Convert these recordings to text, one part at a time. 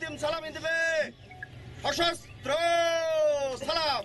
Team সালামি দেবে। সশস্ত্র সালাম।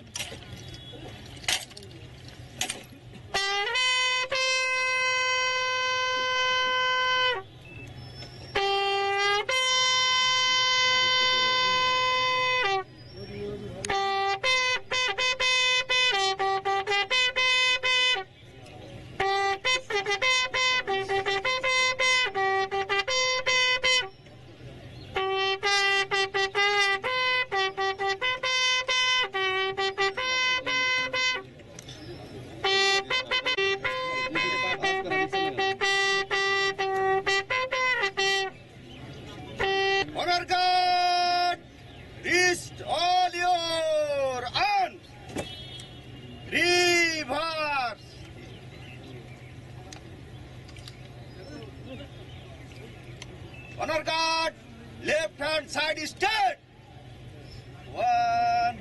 Honor guard, list all your arms. Reverse. Honor guard, left hand side is straight. 1.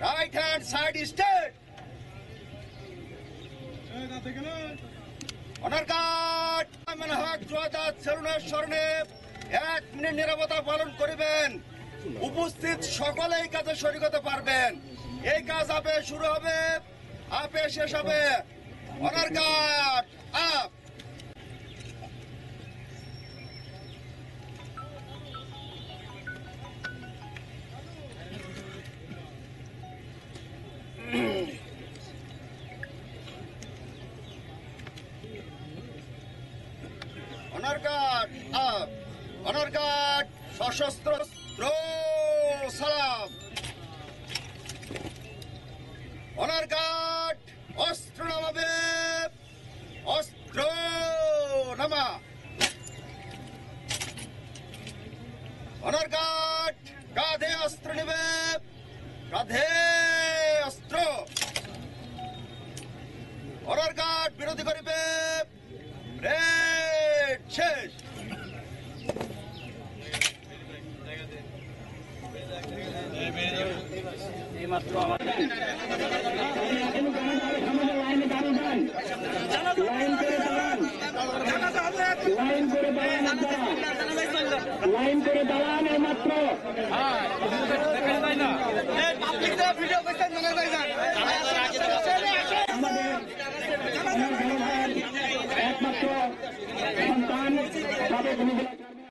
Right hand side is straight. Honor guard, হক জয়দাত সেরুনের স্মরণে 1 minute নীরবতা পালন করিবেন। উপস্থিত সকলে এই কাজে শরীক হতে পারবেন। এই কাজ আপে শুরু হবে, আপে শেষ হবে। Honour guard up. Honour guard up. Honour guard সশস্ত্র সালাম। অনার গার্ড অস্ত্র নামাবে। অস্ত্র নামা। অনার গার্ড কাঁধে অস্ত্র নেবে। কাঁধে অস্ত্র। অনার গার্ড বিরোধী করিবে। রেড শেষ। এইমাত্র আমাদের লাইন করে দাঁড়ান। এইমাত্র ভিডিও